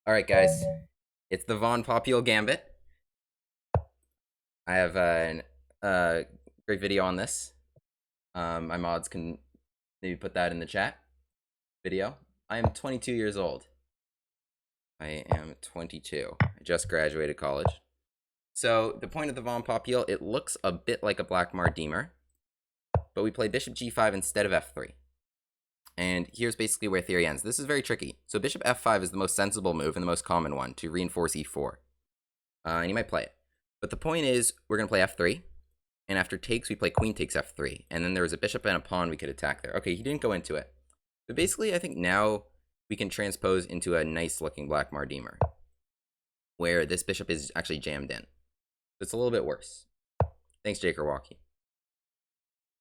Alright guys, it's the Popiel Gambit. I have a great video on this. My mods can maybe put that in the chat video. I am 22 years old. I am 22. I just graduated college. So the point of the Popiel, it looks a bit like a Black Mardemer, but we play Bishop G5 instead of F3. And here's basically where theory ends. This is very tricky. So Bishop F5 is the most sensible move and the most common one to reinforce E4. And you might play it. But the point is, we're going to play F3. And after takes, we play Queen takes F3. And then there was a bishop and a pawn we could attack there. Okay, he didn't go into it. But basically, I think now we can transpose into a nice-looking Black Mardemer, where this bishop is actually jammed in. It's a little bit worse. Thanks, Jake Walkie.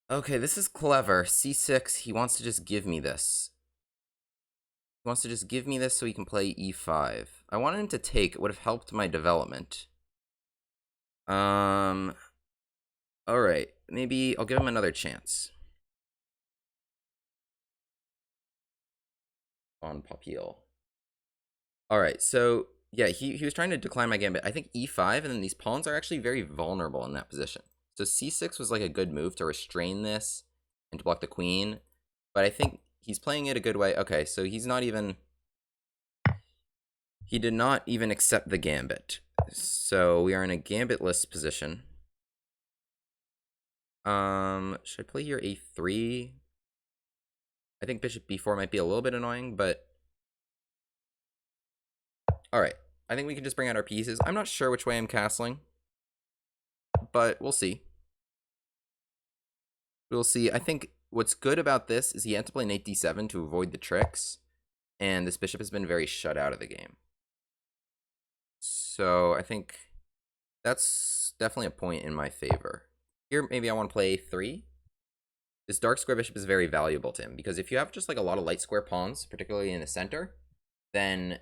Okay, this is clever. C6, he wants to just give me this. He wants to just give me this so he can play E5. I wanted him to take. It would have helped my development. Alright. Maybe I'll give him another chance. On Popiel. Alright, so yeah, he was trying to decline my gambit. I think E5, and then these pawns are actually very vulnerable in that position. So C6 was like a good move to restrain this and to block the queen. But I think he's playing it a good way. Okay, so he's not even... He did not even accept the gambit. So we are in a gambitless position. Should I play here A3? I think bishop B4 might be a little bit annoying, but... Alright, I think we can just bring out our pieces. I'm not sure which way I'm castling, but we'll see. We'll see. I think what's good about this is he had to play knight D7 to avoid the tricks, and this bishop has been very shut out of the game. So I think that's definitely a point in my favor. Here, maybe I want to play A3. This dark square bishop is very valuable to him, because if you have just like a lot of light square pawns, particularly in the center, then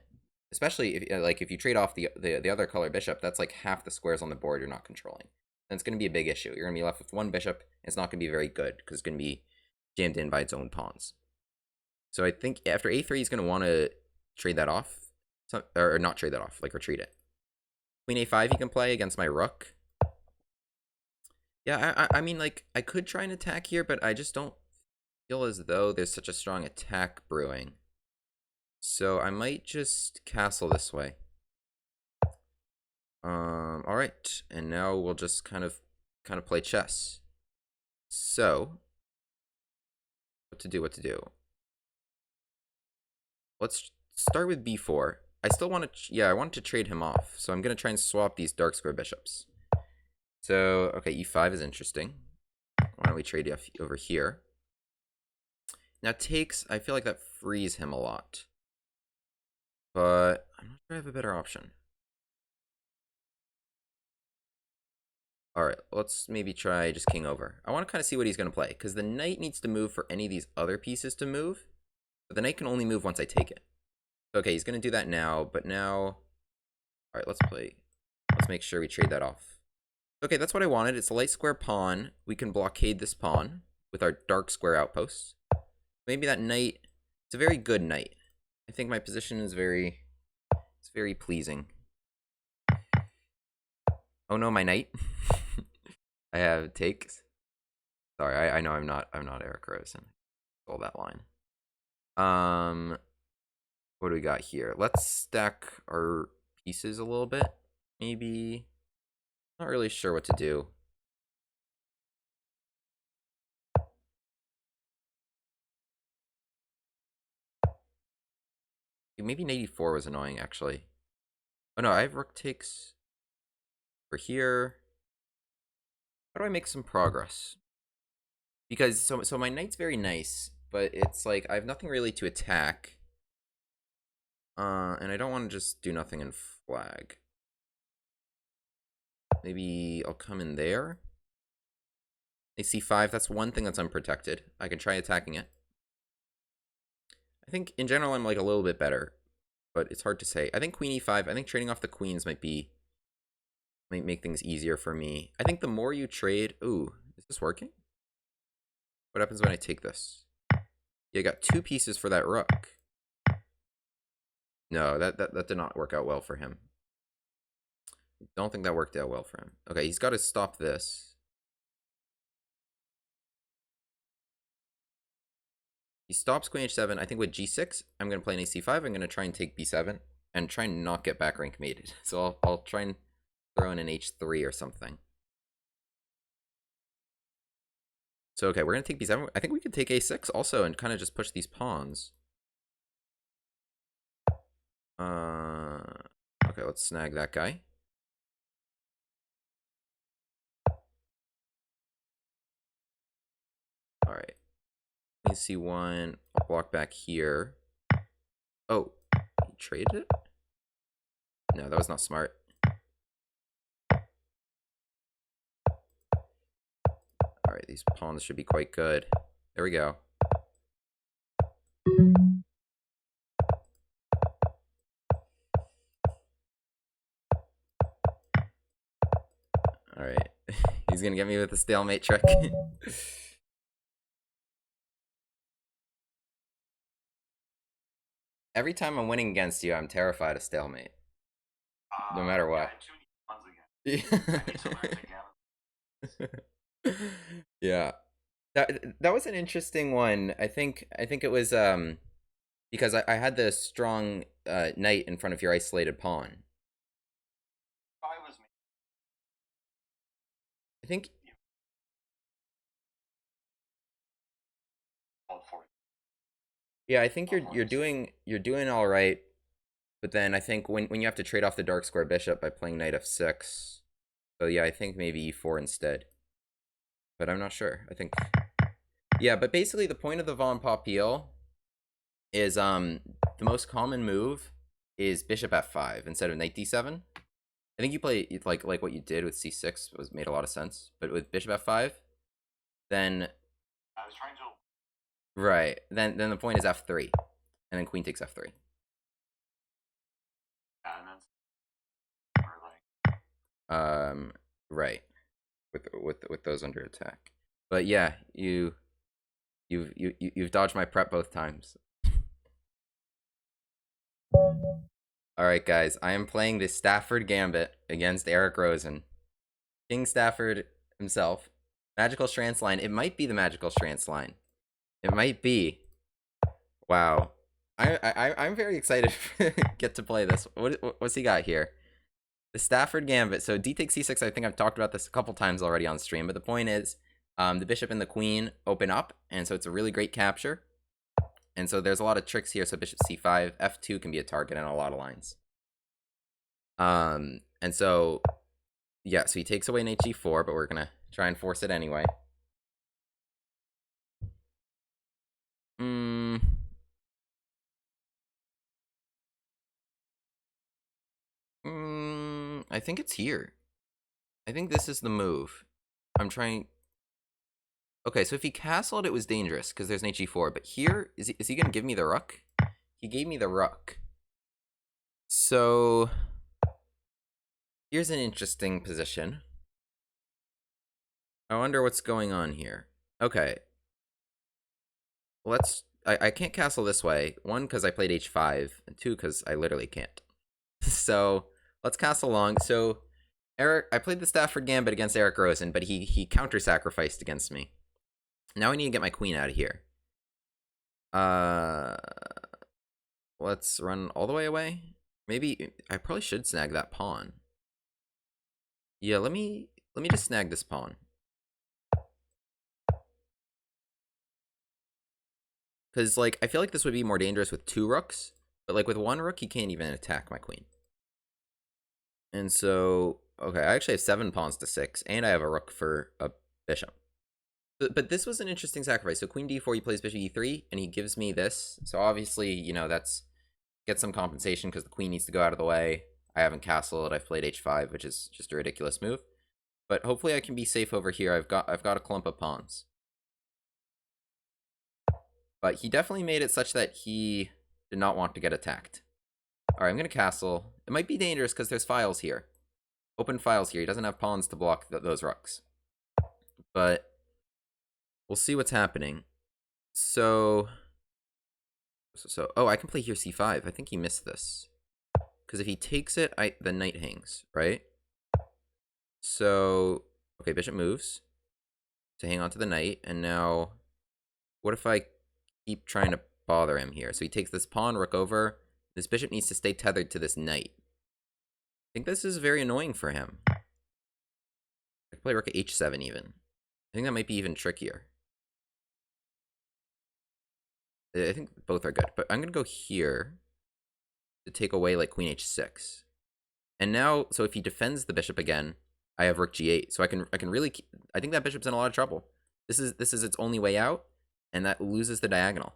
especially if you trade off the other color bishop, that's like half the squares on the board you're not controlling. And it's going to be a big issue. You're going to be left with one bishop. It's not going to be very good because it's going to be jammed in by its own pawns. So I think after A3, he's going to want to trade that off. Or not trade that off, like retreat it. Queen A5 he can play against my rook. Yeah, I mean, like, I could try an attack here, but I just don't feel as though there's such a strong attack brewing. So I might just castle this way. Alright, and now we'll just kind of play chess. So, what to do? Let's start with B4. I still want to, I want to trade him off, so I'm going to try and swap these dark square bishops. So, okay, E5 is interesting. Why don't we trade over here? Now takes, I feel like that frees him a lot. But I'm not sure I have a better option. Alright, let's maybe try just king over. I want to kind of see what he's going to play, because the knight needs to move for any of these other pieces to move. But the knight can only move once I take it. Okay, he's going to do that now, but now... Alright, let's make sure we trade that off. Okay, that's what I wanted. It's a light square pawn. We can blockade this pawn with our dark square outposts. Maybe that knight... It's a very good knight. I think my position is very pleasing. Oh no, my knight. I have takes. Sorry, I know I'm not Eric Rosen. Stole that line. What do we got here? Let's stack our pieces a little bit. Maybe. Not really sure what to do. Maybe knight e4 was annoying, actually. Oh no, I have rook takes for here. How do I make some progress? Because so my knight's very nice, but it's like I have nothing really to attack. And I don't want to just do nothing and flag. Maybe I'll come in there. C5, that's one thing that's unprotected. I can try attacking it. I think in general I'm like a little bit better, but it's hard to say. I think queen e5, I think trading off the queens might make things easier for me. I think the more you trade... Ooh, is this working? What happens when I take this? Yeah, I got two pieces for that rook. No, that did not work out well for him. Don't think that worked out well for him. Okay, he's got to stop this. He stops queen h7. I think with g6, I'm going to play an ac5. I'm going to try and take b7 and try and not get back rank mated. So I'll try and throw in an h3 or something. So, okay, we're going to take b7. I think we could take a6 also and kind of just push these pawns. Okay, let's snag that guy. All right. Queen c1. I'll block back here. Oh, he traded it? No, that was not smart. All right, these pawns should be quite good. There we go. All right, he's gonna get me with the stalemate trick. Every time I'm winning against you, I'm terrified of stalemate. No matter what. Yeah. That was an interesting one. I think it was because I had the strong knight in front of your isolated pawn. I think. Yeah, I think you're doing all right, but then I think when you have to trade off the dark square bishop by playing knight f6, so yeah, I think maybe e4 instead. But I'm not sure. I think, yeah, but basically the point of the von Popiel is the most common move is bishop f5 instead of knight d7. I think you play like what you did with c6 made a lot of sense, but with bishop f5, then I was trying to. Right. Then the point is f3, and then queen takes f3. Yeah, and that's right. With those under attack. But yeah, you've dodged my prep both times. All right, guys, I am playing the Stafford Gambit against Eric Rosen, King Stafford himself. Magical Strance line. It might be the Magical Strance line. It might be. Wow. I'm very excited to get to play this. What's he got here? The Stafford Gambit. So d takes c6. I think I've talked about this a couple times already on stream. But the point is, the bishop and the queen open up, and so it's a really great capture. And so there's a lot of tricks here. So bishop c5, f2 can be a target in a lot of lines. And so, yeah. So he takes away knight g4, but we're gonna try and force it anyway. I think it's here. I think this is the move. I'm trying. Okay, so if he castled, it was dangerous because there's knight g4. But here, is he going to give me the rook? He gave me the rook. So here's an interesting position. I wonder what's going on here. Okay. Let's. I can't castle this way. One, because I played h5, and two, because I literally can't. So let's castle long. So I played the Stafford Gambit against Eric Rosen, but he counter-sacrificed against me. Now I need to get my queen out of here. Let's run all the way away. Maybe I probably should snag that pawn. Yeah, let me just snag this pawn. Because, like, I feel like this would be more dangerous with two rooks. But, like, with one rook, he can't even attack my queen. And so, okay, I actually have 7 pawns to 6. And I have a rook for a bishop. But this was an interesting sacrifice. So queen d4, he plays bishop e3, and he gives me this. So obviously, you know, that's... get some compensation because the queen needs to go out of the way. I haven't castled. I've played h5, which is just a ridiculous move. But hopefully I can be safe over here. I've got a clump of pawns. But he definitely made it such that he did not want to get attacked. Alright, I'm going to castle. It might be dangerous because there's files here. Open files here. He doesn't have pawns to block those rooks. But we'll see what's happening. So Oh, I can play here c5. I think he missed this. Because if he takes it, the knight hangs, right? So, okay, bishop moves to hang on to the knight, and now, what if I keep trying to bother him here? So he takes this pawn, rook over. This bishop needs to stay tethered to this knight. I think this is very annoying for him. I could play rook at h7 even. I think that might be even trickier. I think both are good, but I'm gonna go here to take away like queen h6. And now, so if he defends the bishop again, I have rook g8. So I can really I think that bishop's in a lot of trouble. This is its only way out, and that loses the diagonal.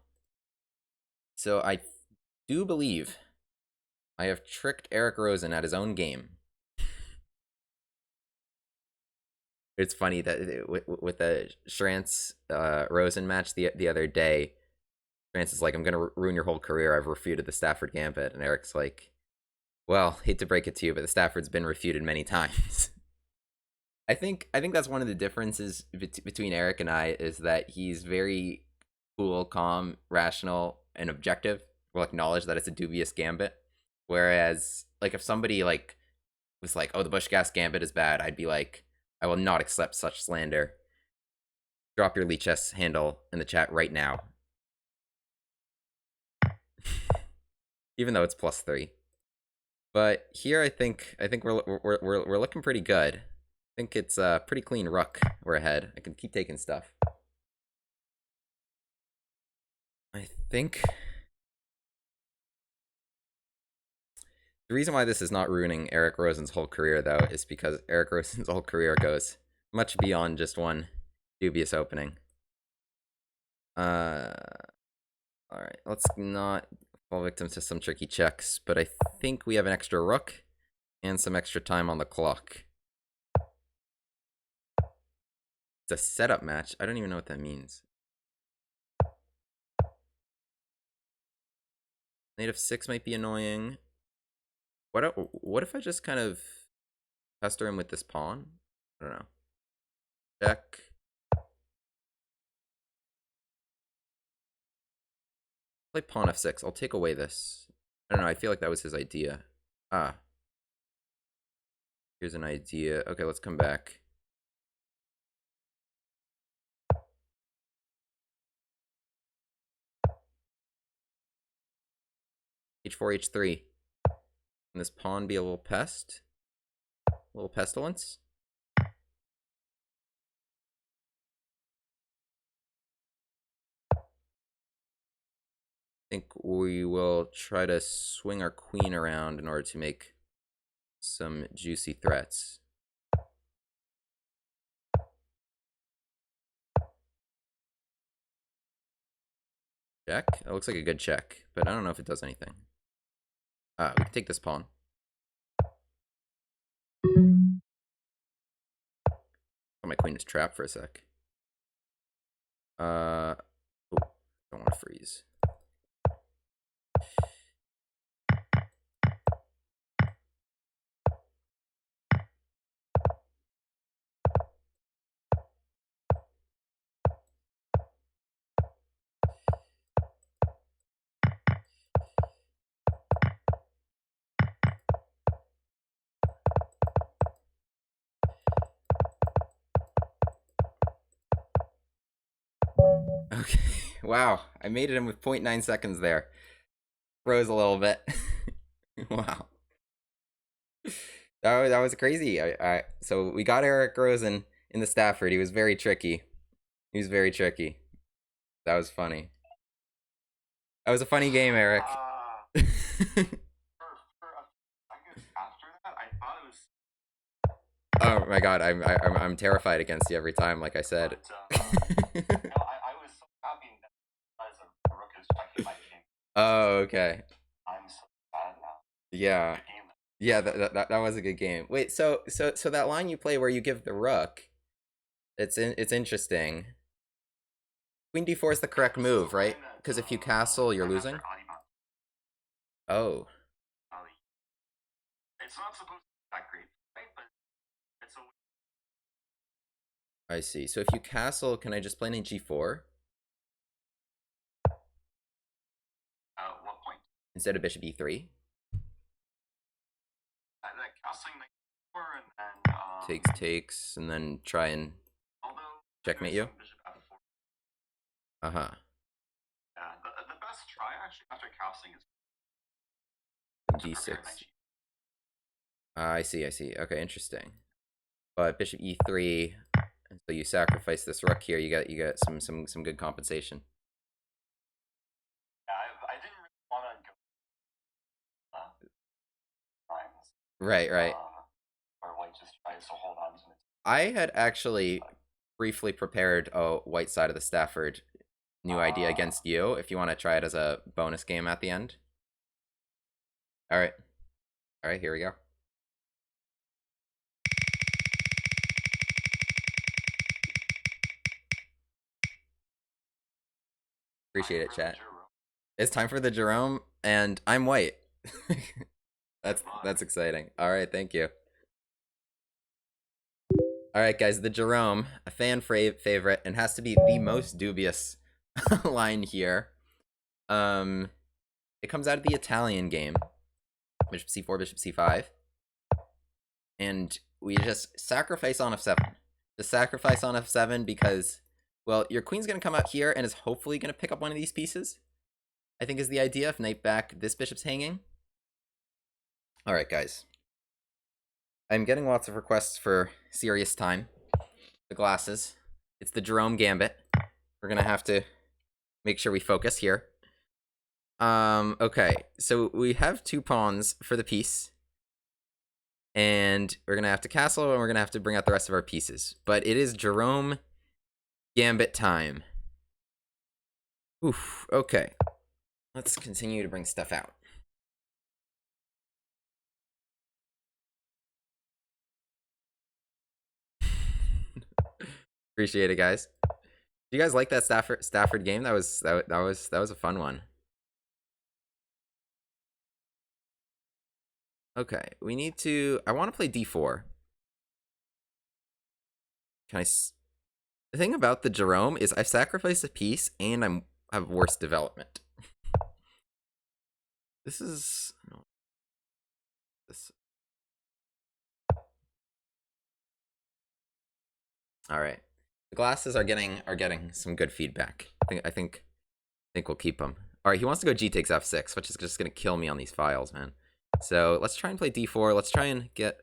So I do believe I have tricked Eric Rosen at his own game. It's funny that with the Schrantz Rosen match the other day, Schrantz is like, I'm gonna ruin your whole career. I've refuted the Stafford Gambit, and Eric's like, well, hate to break it to you, but the Stafford's been refuted many times. I think that's one of the differences between Eric and I, is that he's very cool, calm, rational, and objective. Will acknowledge that it's a dubious gambit. Whereas, like, if somebody like was like, "Oh, the Busch-Gass Gambit is bad," I'd be like, "I will not accept such slander. Drop your Lichess handle in the chat right now." Even though it's +3. But here, I think we're looking pretty good. I think it's a pretty clean rook. We're ahead. I can keep taking stuff. I think the reason why this is not ruining Eric Rosen's whole career, though, is because Eric Rosen's whole career goes much beyond just one dubious opening. Alright, let's not fall victim to some tricky checks, but I think we have an extra rook and some extra time on the clock. It's a setup match. I don't even know what that means. Knight f6 might be annoying. What if I just kind of pester him with this pawn? I don't know. Check. Play pawn f6. I'll take away this. I don't know. I feel like that was his idea. Ah. Here's an idea. Okay, let's come back. h4, h3. Can this pawn be a little pest? A little pestilence? I think we will try to swing our queen around in order to make some juicy threats. Check? That looks like a good check, but I don't know if it does anything. We can take this pawn. Oh, my queen is trapped for a sec. Oh, don't want to freeze. Okay, wow, I made it in with 0.9 seconds there. Froze a little bit. Wow. That was crazy. So we got Eric Rosen in the Stafford. He was very tricky. He was very tricky. That was funny. That was a funny game, Eric. Oh my god, I'm terrified against you every time, like I said. Oh, okay. Yeah. Yeah, that was a good game. Wait, so that line you play where you give the rook, it's interesting. Queen d4 is the correct move, right? Because if you castle, you're losing. Oh. It's not supposed to be that great, but it's a... I see. So if you castle, can I just play knight g4? instead of bishop e3. Takes, and then try and checkmate you. Uh-huh. Yeah, the best try actually after castling is g6. I see. Okay, interesting. But bishop e3, and so you sacrifice this rook here. You got some good compensation. Yeah, I didn't really want to go. Right. Or white just tries to hold on to it. I had actually briefly prepared a white side of the Stafford new idea against you, if you want to try it as a bonus game at the end. All right, here we go. Appreciate it, chat. It's time for the Jerome, and I'm white. That's exciting. All right, thank you. All right, guys, the Jerome, a fan favorite, and has to be the most dubious line here. It comes out of the Italian game, bishop c4, bishop c5, and we just sacrifice on f7. Just sacrifice on f7 because, well, your queen's gonna come out here and is hopefully gonna pick up one of these pieces, I think is the idea. If knight back, this bishop's hanging. All right, guys. I'm getting lots of requests for serious time. The glasses. It's the Jerome Gambit. We're gonna have to make sure we focus here. Okay, so we have 2 pawns for the piece. And we're gonna have to castle, and we're gonna have to bring out the rest of our pieces. But it is Jerome Gambit time. Oof, okay. Let's continue to bring stuff out. Appreciate it, guys. Do you guys like that Stafford game? That was a fun one. Okay, we need to. I want to play d4. Can I? The thing about the Jerome is I've sacrificed a piece and I have worse development. This is no. This. All right. The glasses are getting some good feedback. I think we'll keep them. All right, he wants to go g takes f6, which is just gonna kill me on these files, man. So let's try and play d4. Let's try and get.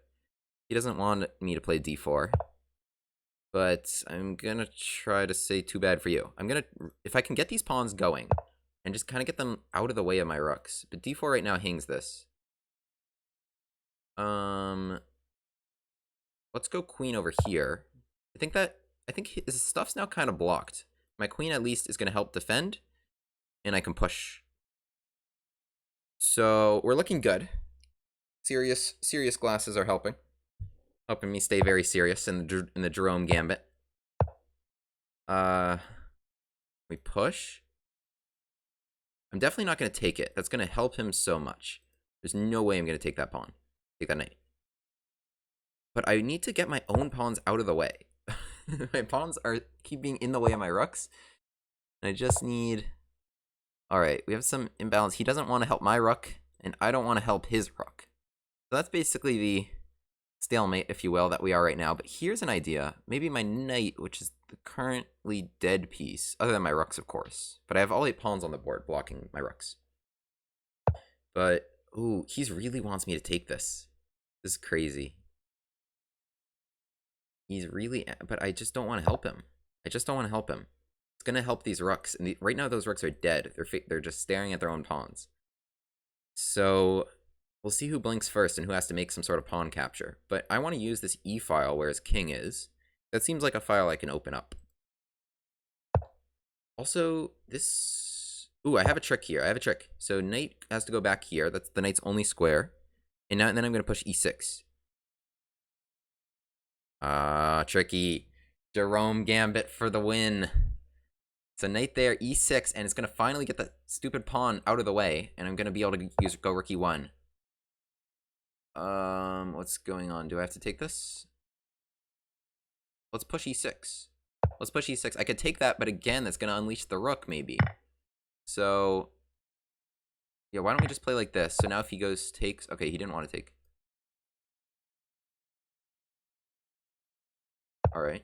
He doesn't want me to play d4, but I'm gonna try to say too bad for you. I'm gonna, if I can get these pawns going and just kind of get them out of the way of my rooks. But d4 right now hangs this. Let's go queen over here. I think his stuff's now kind of blocked. My queen at least is gonna help defend, and I can push. So we're looking good. Serious glasses are helping me stay very serious in the Jerome Gambit. We push. I'm definitely not going to take it. That's going to help him so much. There's no way I'm going to take that pawn. Take that knight. But I need to get my own pawns out of the way. My pawns keep being in the way of my rooks. And I just need... Alright, we have some imbalance. He doesn't want to help my rook, and I don't want to help his rook. So that's basically the stalemate, if you will, that we are right now. But here's an idea. Maybe my knight, which is the currently dead piece, other than my rooks, of course. But I have all 8 pawns on the board blocking my rooks. But, ooh, he really wants me to take this. This is crazy. He's really... But I just don't want to help him. It's going to help these rooks. And right now, those rooks are dead. They're just staring at their own pawns. So... We'll see who blinks first and who has to make some sort of pawn capture. But I want to use this E file where his king is. That seems like a file I can open up. Also, this... Ooh, I have a trick here. So knight has to go back here. That's the knight's only square. And then I'm going to push E6. Tricky. Jerome Gambit for the win. So knight there, E6, and it's going to finally get the stupid pawn out of the way. And I'm going to be able to go rook E1. What's going on? Do I have to take this? Let's push E6. I could take that, but again, that's going to unleash the rook, maybe. So, Yeah, why don't we just play like this? So now if he goes takes... Okay, he didn't want to take. Alright.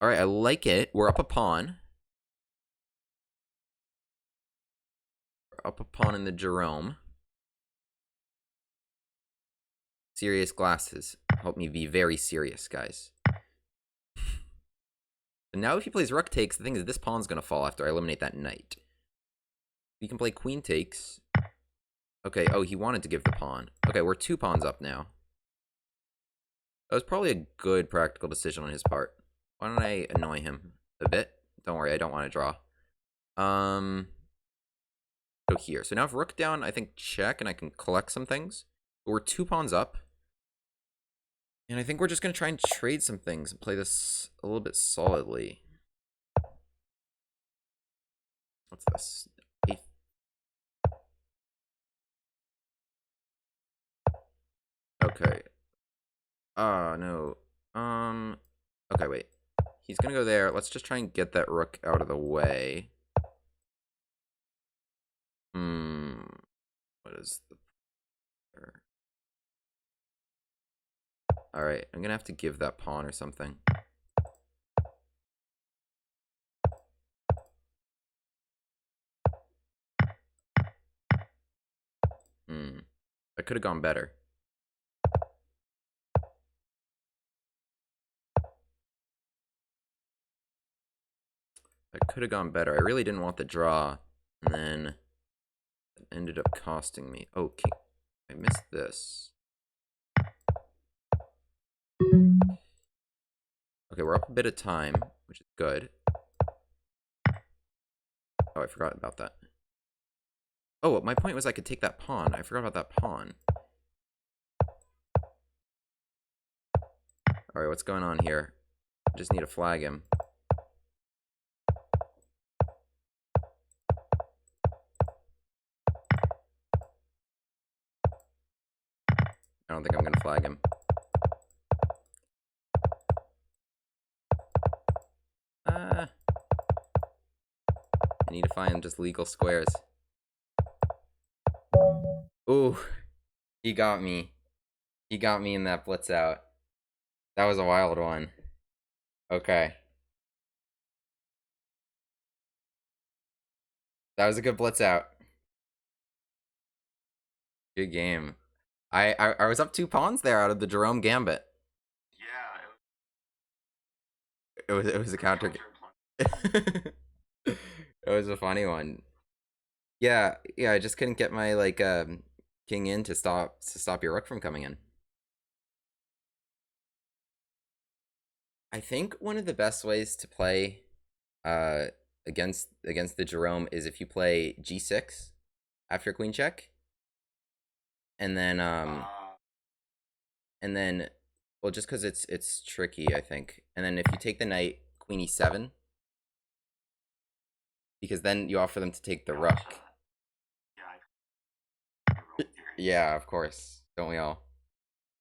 Alright, I like it. We're up a pawn. We're up a pawn in the Jerome. Serious glasses. Help me be very serious, guys. And now if he plays rook takes, the thing is this pawn's going to fall after I eliminate that knight. He can play queen takes. Okay, oh, he wanted to give the pawn. Okay, we're 2 pawns up now. That was probably a good practical decision on his part. Why don't I annoy him a bit? Don't worry, I don't want to draw. Go here. So now if rook down, I think check, and I can collect some things. But we're 2 pawns up. And I think we're just going to try and trade some things and play this a little bit solidly. What's this? 8th. Okay. No. Okay, wait. He's going to go there. Let's just try and get that rook out of the way. What is the... Alright, I'm gonna have to give that pawn or something. That could have gone better. That could have gone better. I really didn't want the draw. And then it ended up costing me. Oh, I missed this. Okay, we're up a bit of time, which is good. Oh, I forgot about that. Oh, my point was I could take that pawn. I forgot about that pawn. Alright, what's going on here? I just need to flag him. I don't think I'm gonna flag him. I need to find just legal squares. Ooh, he got me. He got me in that blitz out. That was a wild one. Okay. That was a good blitz out. Good game. I was up 2 pawns there out of the JEROME Gambit. Yeah, It was a counter. It was a funny one. Yeah, I just couldn't get my like king in to stop your rook from coming in. I think one of the best ways to play against the Jerome is if you play g6 after queen check. And then well, just because it's tricky, I think. And then if you take the knight, queen e7, because then you offer them to take the rook. Yeah, of course. Don't we all?